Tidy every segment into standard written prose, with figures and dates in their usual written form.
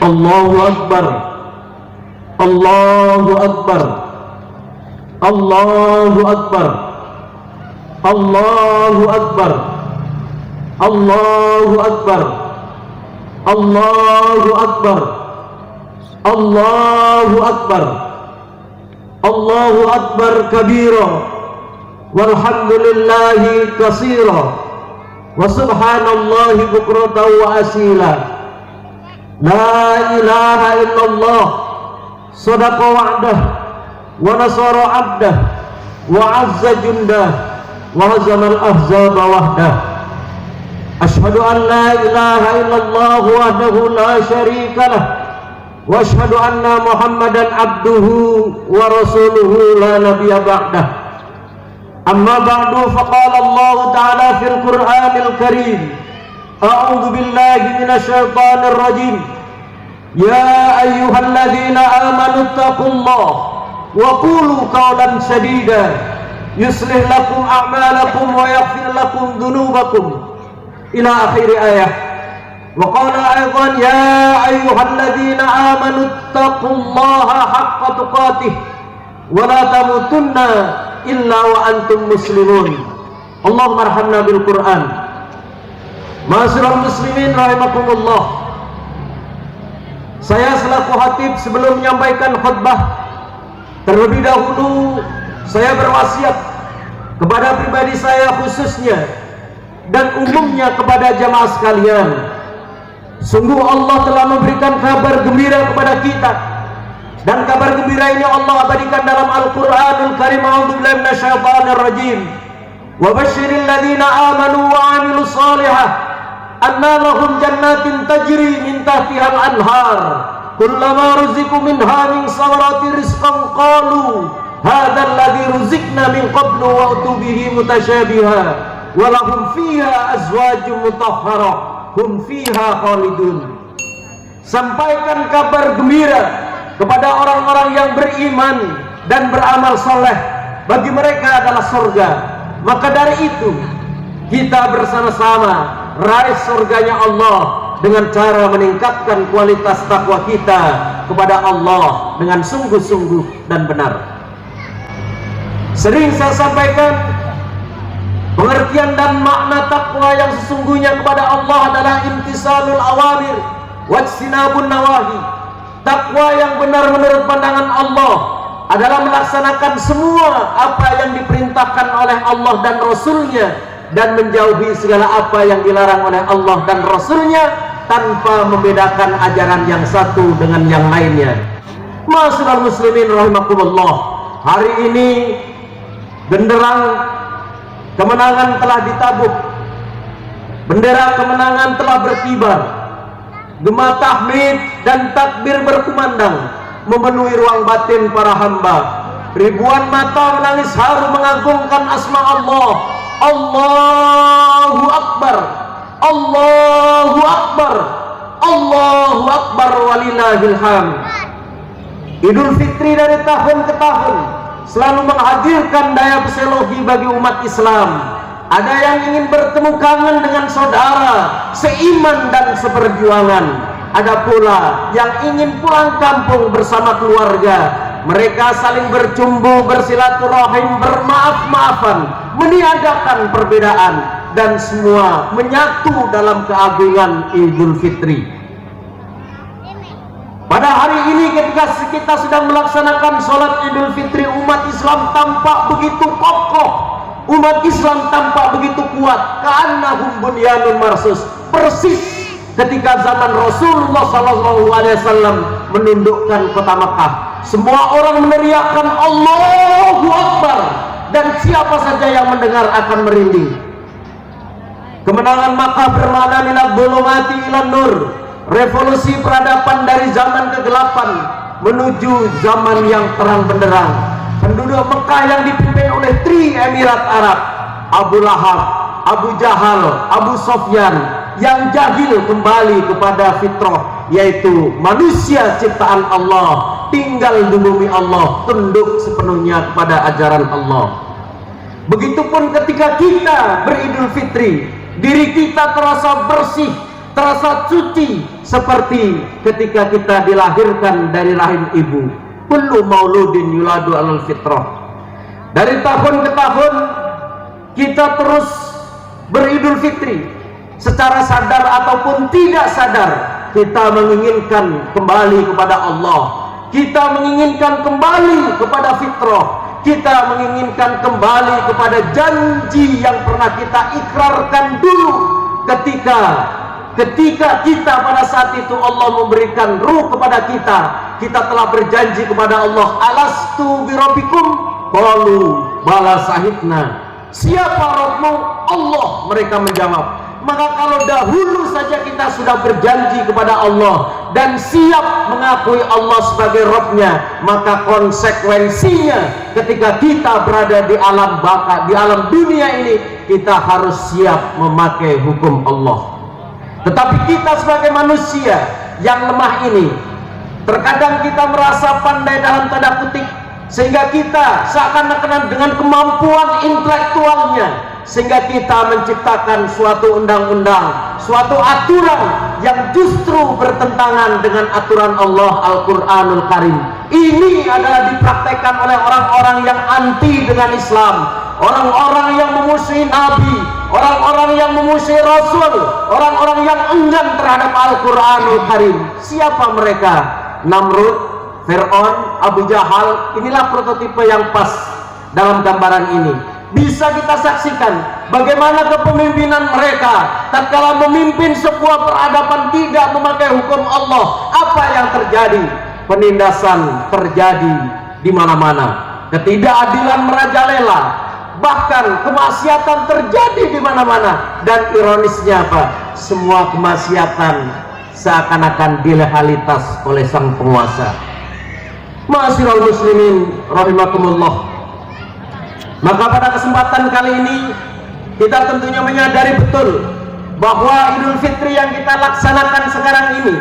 Allahu Akbar, Allahu Akbar, Allahu Akbar, Allahu Akbar, Allahu Akbar, Allahu Akbar, Allahu Akbar, Allahu Akbar kabira, walhamdulillahi katsira, wa subhanallahi bukratan wa asila. La ilaha illallah, sadaqa wa'dah, wa nasara 'abdah, wa 'azza jundah, wa hazamal ahzaba wahdah. Ashhadu an la ilaha illallah wahdahu la syarika lah, wa ashhadu anna Muhammadan abduhu wa rasuluhu la nabiyya ba'dah. Amma ba'du, faqala Allah ta'ala fil Qur'anil Karim, a'udzu billahi minasy syaithanir rajim. Ya ayyuhalladzina amanu taqullaha wa qulu qawlan sadida yuslih lakum a'malakum wa yaghfir lakum dhunubakum ila akhir ayah. Wa qala aidan ya ayyuhalladzina amanu taqullaha haqqa tuqatih wa la tamutunna illa wa antum muslimun. Allahumma arhamna bil Qur'an. Ma'asyiral muslimin rahimakumullah. Saya selaku khatib sebelum menyampaikan khutbah, terlebih dahulu saya berwasiat kepada pribadi saya khususnya dan umumnya kepada jamaah sekalian. Sungguh Allah telah memberikan kabar gembira kepada kita, dan kabar gembira ini Allah abadikan dalam Al-Qur'anul Karim. A'udzubillahi minasyaitonir rajim. Wa basyiril ladzina amanu wa 'amilus shalihah anna lahum jannatin tajri min tahtihal anhar kullama ruziqu minha min samarati rizqan qalu hadzal ladzi ruziqna min qablu wa utubihi mutasyabiha wa lahum fiha azwajun mutahharah hum fiha khalidun. Sampaikan kabar gembira kepada orang-orang yang beriman dan beramal soleh, bagi mereka adalah surga. Maka dari itu kita bersama-sama raih surganya Allah dengan cara meningkatkan kualitas takwa kita kepada Allah dengan sungguh-sungguh dan benar. Sering saya sampaikan, pengertian dan makna takwa yang sesungguhnya kepada Allah adalah imtisalul awamir wajtinabun nawahi. Takwa yang benar menurut pandangan Allah adalah melaksanakan semua apa yang diperintahkan oleh Allah dan Rasulnya, dan menjauhi segala apa yang dilarang oleh Allah dan Rasulnya tanpa membedakan ajaran yang satu dengan yang lainnya. Ma'asyiral muslimin rahimakumullah, hari ini genderang kemenangan telah ditabuk, bendera kemenangan telah berkibar, gema tahmid dan takbir berkumandang memenuhi ruang batin para hamba. Ribuan mata menangis haru mengagungkan asma Allah. Allahu Akbar, Allahu Akbar, Allahu Akbar walillahil hamd. Idul Fitri dari tahun ke tahun selalu menghadirkan daya psikologi bagi umat Islam. Ada yang ingin bertemu kangen dengan saudara seiman dan seperjuangan. Ada pula yang ingin pulang kampung bersama keluarga. Mereka saling bercumbu, bersilaturahim, bermaaf-maafan, meniadakan perbedaan, dan semua menyatu dalam keagungan Idul Fitri. Pada hari ini ketika kita sedang melaksanakan sholat Idul Fitri, umat Islam tampak begitu kokoh, umat Islam tampak begitu kuat, ka'annahum bunyanun marsus, persis ketika zaman Rasulullah SAW menundukkan kota Makkah. Semua orang meneriakkan Allahu Akbar, dan siapa saja yang mendengar akan merinding. Kemenangan Makkah bermakna minal dhulumati ilan nur, revolusi peradaban dari zaman kegelapan menuju zaman yang terang benderang. Penduduk Mekah yang dipimpin oleh Tri Emirat Arab, Abu Lahab, Abu Jahal, Abu Sofyan, yang jahil kembali kepada fitrah, yaitu manusia ciptaan Allah, tinggal di bumi Allah, tunduk sepenuhnya kepada ajaran Allah. Begitupun ketika kita beridul fitri, diri kita terasa bersih, terasa suci seperti ketika kita dilahirkan dari rahim ibu. Kullu mauludin yuladu alal fitrah. Dari tahun ke tahun kita terus beridul fitri, secara sadar ataupun tidak sadar kita menginginkan kembali kepada Allah, kita menginginkan kembali kepada fitrah, kita menginginkan kembali kepada janji yang pernah kita ikrarkan dulu ketika kita pada saat itu Allah memberikan ruh kepada kita telah berjanji kepada Allah, alastu birabbikum qalu bala sahidna. Siapa Rabbmu? Allah, mereka menjawab. Maka kalau dahulu saja kita sudah berjanji kepada Allah dan siap mengakui Allah sebagai Rabbnya, maka konsekuensinya ketika kita berada di alam baka, di alam dunia ini, kita harus siap memakai hukum Allah. Tetapi kita sebagai manusia yang lemah ini, terkadang kita merasa pandai dalam tanda kutip, sehingga kita seakan-akan dengan kemampuan intelektualnya, sehingga kita menciptakan suatu undang-undang, suatu aturan yang justru bertentangan dengan aturan Allah Al-Quranul Karim. Ini adalah dipraktekkan oleh orang-orang yang anti dengan Islam, orang-orang yang memusuhi Nabi, orang-orang yang memusuhi Rasul, orang-orang yang enggan terhadap Al-Quranul Karim. Siapa mereka? Namrud, Fir'aun, Abu Jahal. Inilah prototipe yang pas dalam gambaran ini. Bisa kita saksikan bagaimana kepemimpinan mereka tatkala memimpin sebuah peradaban tidak memakai hukum Allah. Apa yang terjadi? Penindasan terjadi di mana-mana, ketidakadilan merajalela, bahkan kemaksiatan terjadi di mana-mana. Dan ironisnya apa? Semua kemaksiatan seakan-akan dilegalitas oleh sang penguasa. Ma'asyiral muslimin rahimakumullah. Maka pada kesempatan kali ini kita tentunya menyadari betul bahwa Idul Fitri yang kita laksanakan sekarang ini,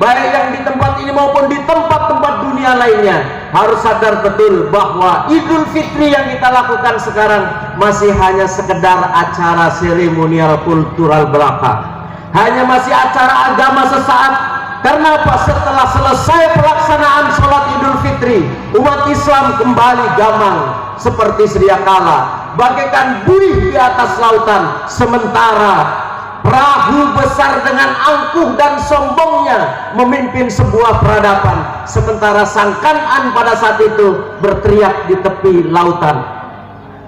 baik yang di tempat ini maupun di tempat-tempat dunia lainnya, harus sadar betul bahwa Idul Fitri yang kita lakukan sekarang masih hanya sekedar acara seremonial kultural belaka, hanya masih acara agama sesaat. Karena apa? Setelah selesai pelaksanaan sholat Idul Fitri, umat Islam kembali gamang seperti sedia kala, bagaikan buih di atas lautan, sementara perahu besar dengan angkuh dan sombongnya memimpin sebuah peradaban, sementara sang Kan'an pada saat itu berteriak di tepi lautan.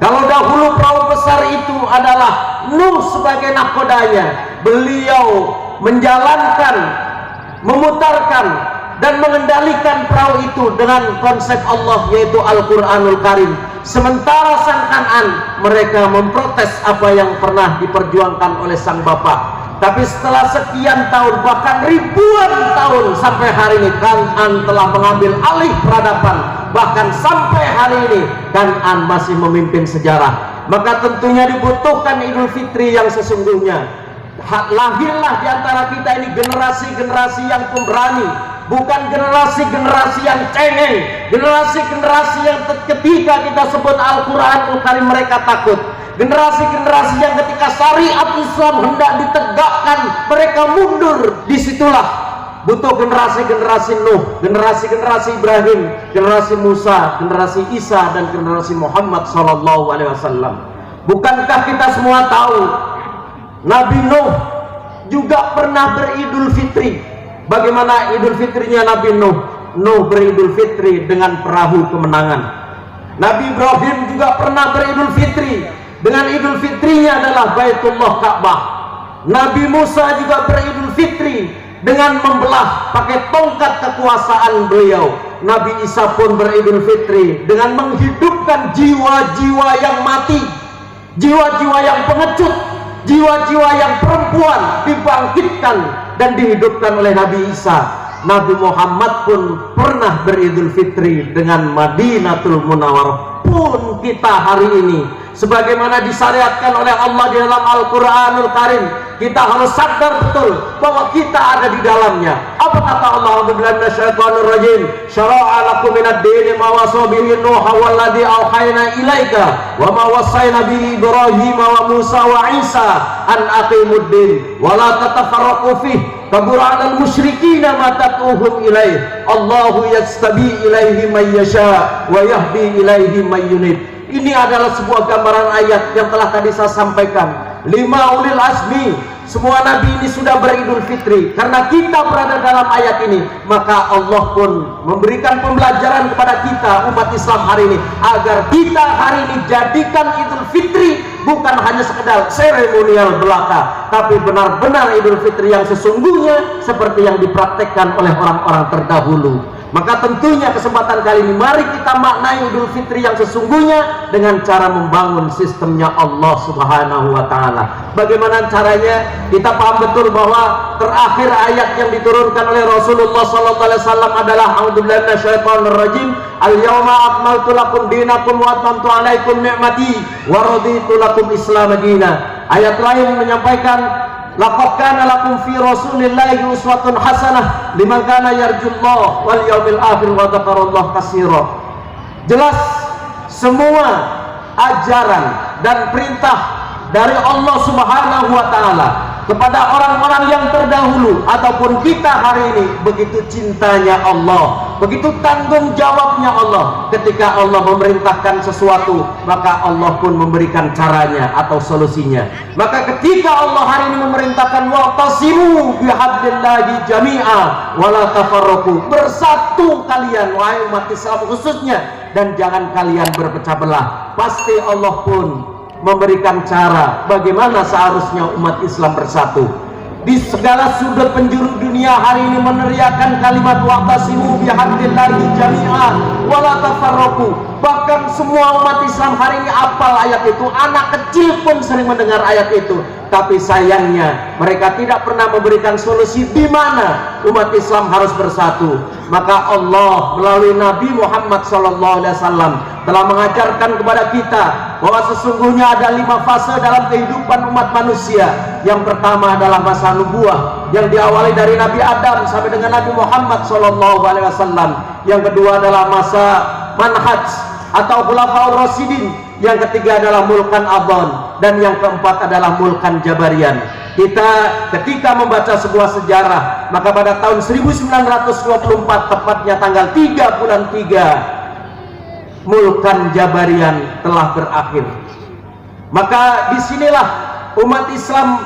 Kalau dahulu perahu besar itu adalah Nuh sebagai nahkodanya, beliau menjalankan, memutarkan dan mengendalikan perahu itu dengan konsep Allah, yaitu Al-Quranul Karim. Sementara sang Kan'an, mereka memprotes apa yang pernah diperjuangkan oleh sang bapak. Tapi setelah sekian tahun, bahkan ribuan tahun sampai hari ini, Kan'an telah mengambil alih peradaban. Bahkan sampai hari ini Kan'an masih memimpin sejarah. Maka tentunya dibutuhkan Idul Fitri yang sesungguhnya. Lahirlah di antara kita ini generasi-generasi yang pemberani, bukan generasi-generasi yang cengeng, generasi-generasi yang ketika kita sebut Al-Quranul Karim mereka takut, generasi-generasi yang ketika syariat Islam hendak ditegakkan mereka mundur. Disitulah butuh generasi-generasi Nuh, generasi-generasi Ibrahim, generasi Musa, generasi Isa, dan generasi Muhammad SAW. Bukankah kita semua tahu Nabi Nuh juga pernah beridul fitri? Bagaimana idul fitrinya Nabi Nuh? Nuh beridul fitri dengan perahu kemenangan. Nabi Ibrahim juga pernah beridul fitri, dengan idul fitrinya adalah Baitullah Ka'bah. Nabi Musa juga beridul fitri dengan membelah pakai tongkat kekuasaan beliau. Nabi Isa pun beridul fitri dengan menghidupkan jiwa-jiwa yang mati, jiwa-jiwa yang pengecut, jiwa-jiwa yang perempuan dibangkitkan dan dihidupkan oleh Nabi Isa. Nabi Muhammad pun pernah beridul fitri dengan Madinatul Munawwarah. Pun kita hari ini, sebagaimana disyariatkan oleh Allah di dalam Al-Quranul Karim, kita harus sadar betul bahwa kita ada di dalamnya. Apa kata Allah? A'udzubillahi minasyaitonir rajim. Syara'a lakum minad dini ma wasa bihi Nuha walladzi auhayna ilaika wa ma wassayna bihi Ibrahim wa Musa wa Isa an aqimud din wa la tatafarraqu fihi kabura 'alal musyrikina ma tad'uhum ilaih. Allahu yastabi ilaihi may yasha wa yahdi ilaihi may yunib. Ini adalah sebuah gambaran ayat yang telah tadi saya sampaikan. 5 ulil azmi, semua nabi ini sudah beridul fitri. Karena kita berada dalam ayat ini, maka Allah pun memberikan pembelajaran kepada kita umat Islam hari ini, agar kita hari ini jadikan idul fitri bukan hanya sekedar seremonial belaka, tapi benar-benar idul fitri yang sesungguhnya seperti yang dipraktekkan oleh orang-orang terdahulu. Maka tentunya kesempatan kali ini mari kita maknai Idul Fitri yang sesungguhnya dengan cara membangun sistemnya Allah Subhanahu wa taala. Bagaimana caranya? Kita paham betul bahwa terakhir ayat yang diturunkan oleh Rasulullah sallallahu alaihi wasallam adalah a'udzubillahi minasyaitonir rajim. Al-yauma akmaltu lakum dinakum wa atmamtu 'alaikum ni'mati wa raditu lakum Islam madina. Ayat lain menyampaikan laqad kana lakum fi rasulillahi uswatun hasanah liman kana yarjullaha wal yaumil akhir wa dzakarallaha katsira. Jelas semua ajaran dan perintah dari Allah Subhanahu wa taala kepada orang-orang yang terdahulu ataupun kita hari ini, begitu cintanya Allah, begitu tanggung jawabnya Allah. Ketika Allah memerintahkan sesuatu, maka Allah pun memberikan caranya atau solusinya. Maka ketika Allah hari ini memerintahkan wa'tasimu bihablillahi jami'a wala tafarraqu, bersatu kalian wahai umat Islam khususnya, dan jangan kalian berpecah belah. Pasti Allah pun memberikan cara bagaimana seharusnya umat Islam bersatu. Di segala sudut penjuru dunia hari ini meneriakan kalimat wa'tasimu bihablillahi jami'a wala tafarraqu. Bahkan semua umat Islam hari ini hafal ayat itu. Anak kecil pun sering mendengar ayat itu. Tapi sayangnya mereka tidak pernah memberikan solusi di mana umat Islam harus bersatu. Maka Allah melalui Nabi Muhammad SAW telah mengajarkan kepada kita bahwa sesungguhnya ada 5 fase dalam kehidupan umat manusia. Yang pertama adalah masa nubuah yang diawali dari Nabi Adam sampai dengan Nabi Muhammad SAW. Yang kedua adalah masa manhaj atau khulafaur rasyidin. Yang ketiga adalah mulkan adhan, dan yang keempat adalah mulkan jabarian. Kita ketika membaca sebuah sejarah, maka pada tahun 1924 tepatnya tanggal 3 bulan 3, mulkan jabarian telah berakhir. Maka disinilah umat Islam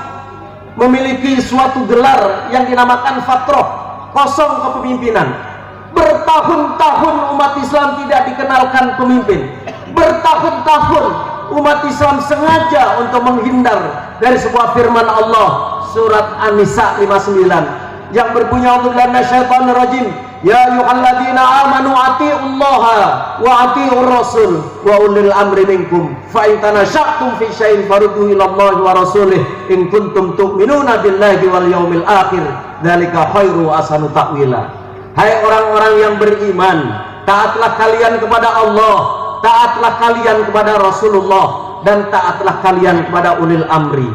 memiliki suatu gelar yang dinamakan fatroh, kosong kepemimpinan. Bertahun-tahun umat Islam tidak dikenalkan pemimpin. Bertahun-tahun umat Islam sengaja untuk menghindar dari sebuah firman Allah, surat An-Nisa 59 yang berbunyi a'udzubillahi minasyaitonir rajim, ya ayyuhalladzina amanu atiiullaha wa atiiur rasul wa ulil amri minkum fa in tanasya'tum fi syai'in farudduhu ilallahi wa rasulih in kuntum tu'minuna billahi wal yaumil akhir dzalika khairu ahsanu ta'wila. Hai orang-orang yang beriman, taatlah kalian kepada Allah, taatlah kalian kepada Rasulullah, dan taatlah kalian kepada ulil amri.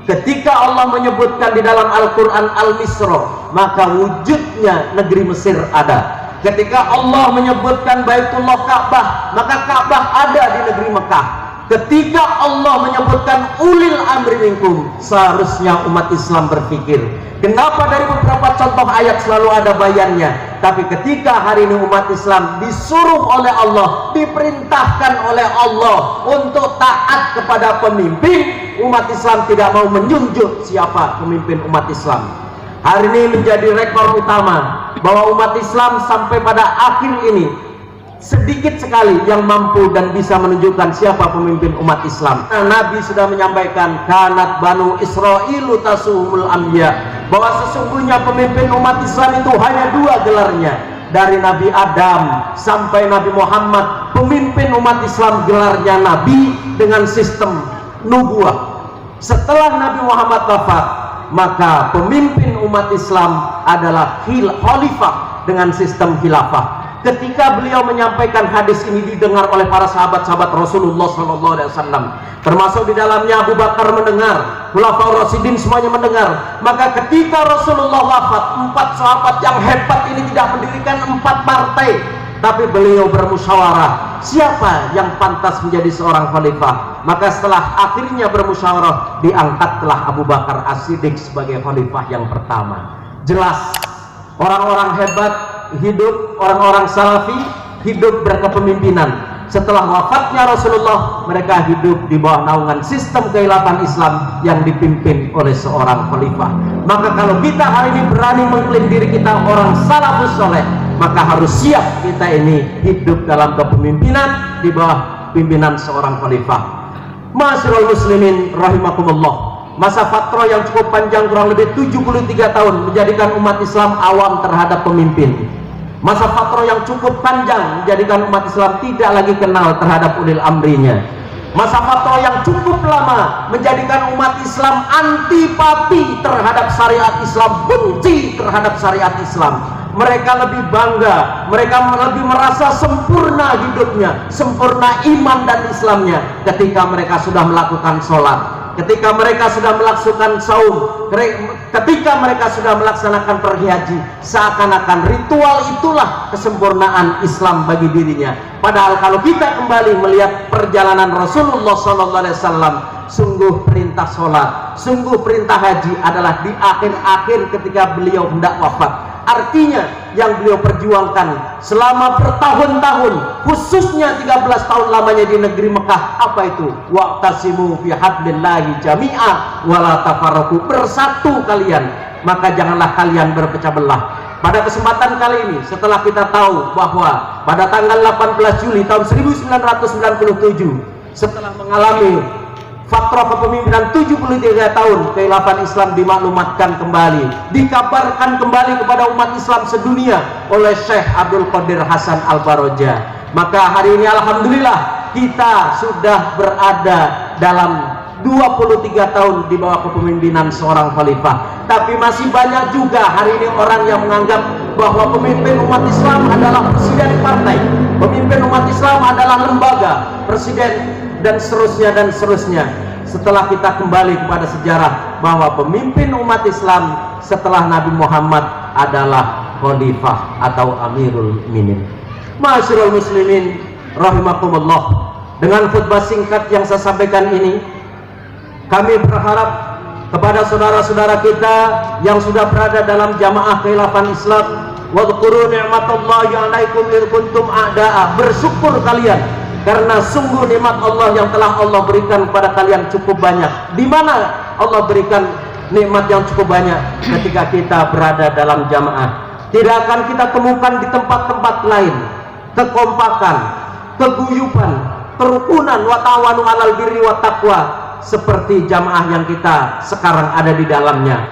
Ketika Allah menyebutkan di dalam Al-Quran Al-Misra, maka wujudnya negeri Mesir ada. Ketika Allah menyebutkan Baitullah Ka'bah, maka Ka'bah ada di negeri Mekah. Ketika Allah menyebutkan ulil amri minkum, seharusnya umat Islam berpikir, kenapa dari beberapa contoh ayat selalu ada bayannya, tapi ketika hari ini umat Islam disuruh oleh Allah, diperintahkan oleh Allah untuk taat kepada pemimpin, umat Islam tidak mau menunjuk siapa pemimpin umat Islam. Hari ini menjadi rekor utama bahwa umat Islam sampai pada akhir ini sedikit sekali yang mampu dan bisa menunjukkan siapa pemimpin umat Islam. Nabi sudah menyampaikan kanat banu Israilu tasuhumul anbiya, bahwa sesungguhnya pemimpin umat Islam itu hanya 2 gelarnya. Dari Nabi Adam sampai Nabi Muhammad, pemimpin umat Islam gelarnya Nabi dengan sistem nubuah. Setelah Nabi Muhammad wafat, maka pemimpin umat Islam adalah khalifah dengan sistem khilafah. Ketika beliau menyampaikan hadis ini didengar oleh para sahabat-sahabat Rasulullah SAW, termasuk di dalamnya Abu Bakar mendengar, Khulafaur Rasyidin semuanya mendengar. Maka ketika Rasulullah wafat, 4 sahabat yang hebat ini tidak mendirikan 4 partai, tapi beliau bermusyawarah siapa yang pantas menjadi seorang khalifah. Maka setelah akhirnya bermusyawarah, diangkatlah Abu Bakar As-Siddiq sebagai khalifah yang pertama. Jelas orang-orang hebat hidup, orang-orang salafi hidup berkepemimpinan. Setelah wafatnya Rasulullah, mereka hidup di bawah naungan sistem kekhilafan Islam yang dipimpin oleh seorang khalifah. Maka kalau kita hari ini berani mengklaim diri kita orang salafus soleh, maka harus siap kita ini hidup dalam kepemimpinan di bawah pimpinan seorang khalifah. Ma'asyiral muslimin rahimakumullah, masa fatrah yang cukup panjang, kurang lebih 73 tahun, menjadikan umat Islam awam terhadap pemimpin. Masa fatrah yang cukup panjang menjadikan umat Islam tidak lagi kenal terhadap ulil amrinya. Masa fatrah yang cukup lama menjadikan umat Islam antipati terhadap syariat Islam, benci terhadap syariat Islam. Mereka lebih bangga, mereka lebih merasa sempurna hidupnya, sempurna iman dan Islamnya ketika mereka sudah melakukan sholat, ketika mereka sudah melaksanakan saum, ketika mereka sudah melaksanakan pergi haji. Seakan-akan ritual itulah kesempurnaan Islam bagi dirinya. Padahal kalau kita kembali melihat perjalanan Rasulullah SAW, sungguh perintah sholat, sungguh perintah haji adalah di akhir-akhir ketika beliau hendak wafat. Artinya yang beliau perjuangkan selama bertahun-tahun, khususnya 13 tahun lamanya di negeri Mekah, apa itu? Wa'tasimu fi hablillahi jami'a wa la tafarraqu, bersatu kalian, maka janganlah kalian berpecah belah. Pada kesempatan kali ini, setelah kita tahu bahwa pada tanggal 18 Juli tahun 1997, setelah mengalami fatrah kepemimpinan 73 tahun, kekhilafan Islam dimaklumatkan kembali, dikabarkan kembali kepada umat Islam sedunia oleh Syekh Abdul Qadir Hasan Al-Baroja. Maka hari ini alhamdulillah kita sudah berada dalam 23 tahun di bawah kepemimpinan seorang khalifah. Tapi masih banyak juga hari ini orang yang menganggap bahwa pemimpin umat Islam adalah presiden partai, pemimpin umat Islam adalah lembaga, presiden, dan seterusnya. Setelah kita kembali kepada sejarah bahwa pemimpin umat Islam setelah Nabi Muhammad adalah khalifah atau amirul mukminin. Ma'asyiral muslimin rahimakumullah, dengan khutbah singkat yang saya sampaikan ini, kami berharap kepada saudara-saudara kita yang sudah berada dalam jamaah kekhilafan Islam, wadhkuru ni'matallahi 'alaikum id kuntum a'da'a, bersyukur kalian karena sungguh nikmat Allah yang telah Allah berikan kepada kalian cukup banyak. Di mana Allah berikan nikmat yang cukup banyak? Ketika kita berada dalam jamaah. Tidak akan kita temukan di tempat-tempat lain kekompakan, keguyuban, kerukunan, wa ta'awanu 'alal birri wat taqwa seperti jamaah yang kita sekarang ada di dalamnya.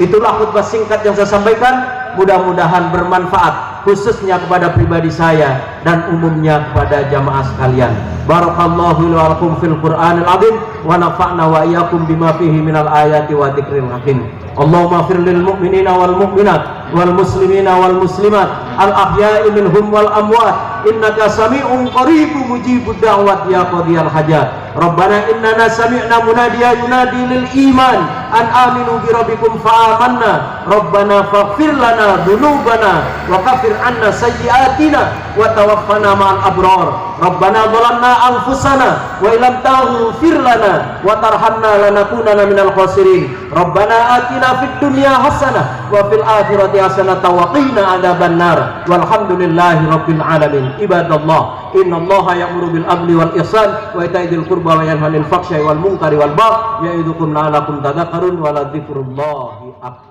Itulah khutbah singkat yang saya sampaikan, mudah-mudahan bermanfaat khususnya kepada pribadi saya dan umumnya kepada jamaah sekalian. Barakallahu wa lakum fil Qur'anil azim wa nafa'na wa iyyakum bima fihi minal ayati wa dzikril hakim. Allahumma fir lil mu'minina wal mu'minat wal muslimina wal muslimat al ahya'i minhum wal amwat innaka sami'un qaribun mujibud da'wat ya qadiyal hajat. Rabbana innana sami'na munadiyan yunadi lil iman an aminu bi rabbikum fa amanna. Rabbana faghfir lana dhunubana wa kaffir anna sayyi'atina wa tawaffana ma'al abrar. Rabbana dhalamna anfusana wa illam taghfir lana wa tarhamna lanakunanna minal khasirin. Rabbana atina fid dunya hasanah wa fil akhirati hasanah wa qina adzabannar. Walhamdulillahi rabbil alamin. Ibadallah, innallaha ya'muru bil adli wal ihsan wa ita'i dzil qurba wa yanha 'anil fahsya'i wal munkari wal baghi ya'idukum la'allakum tadhakkarun wa la dzikrullahi akbar.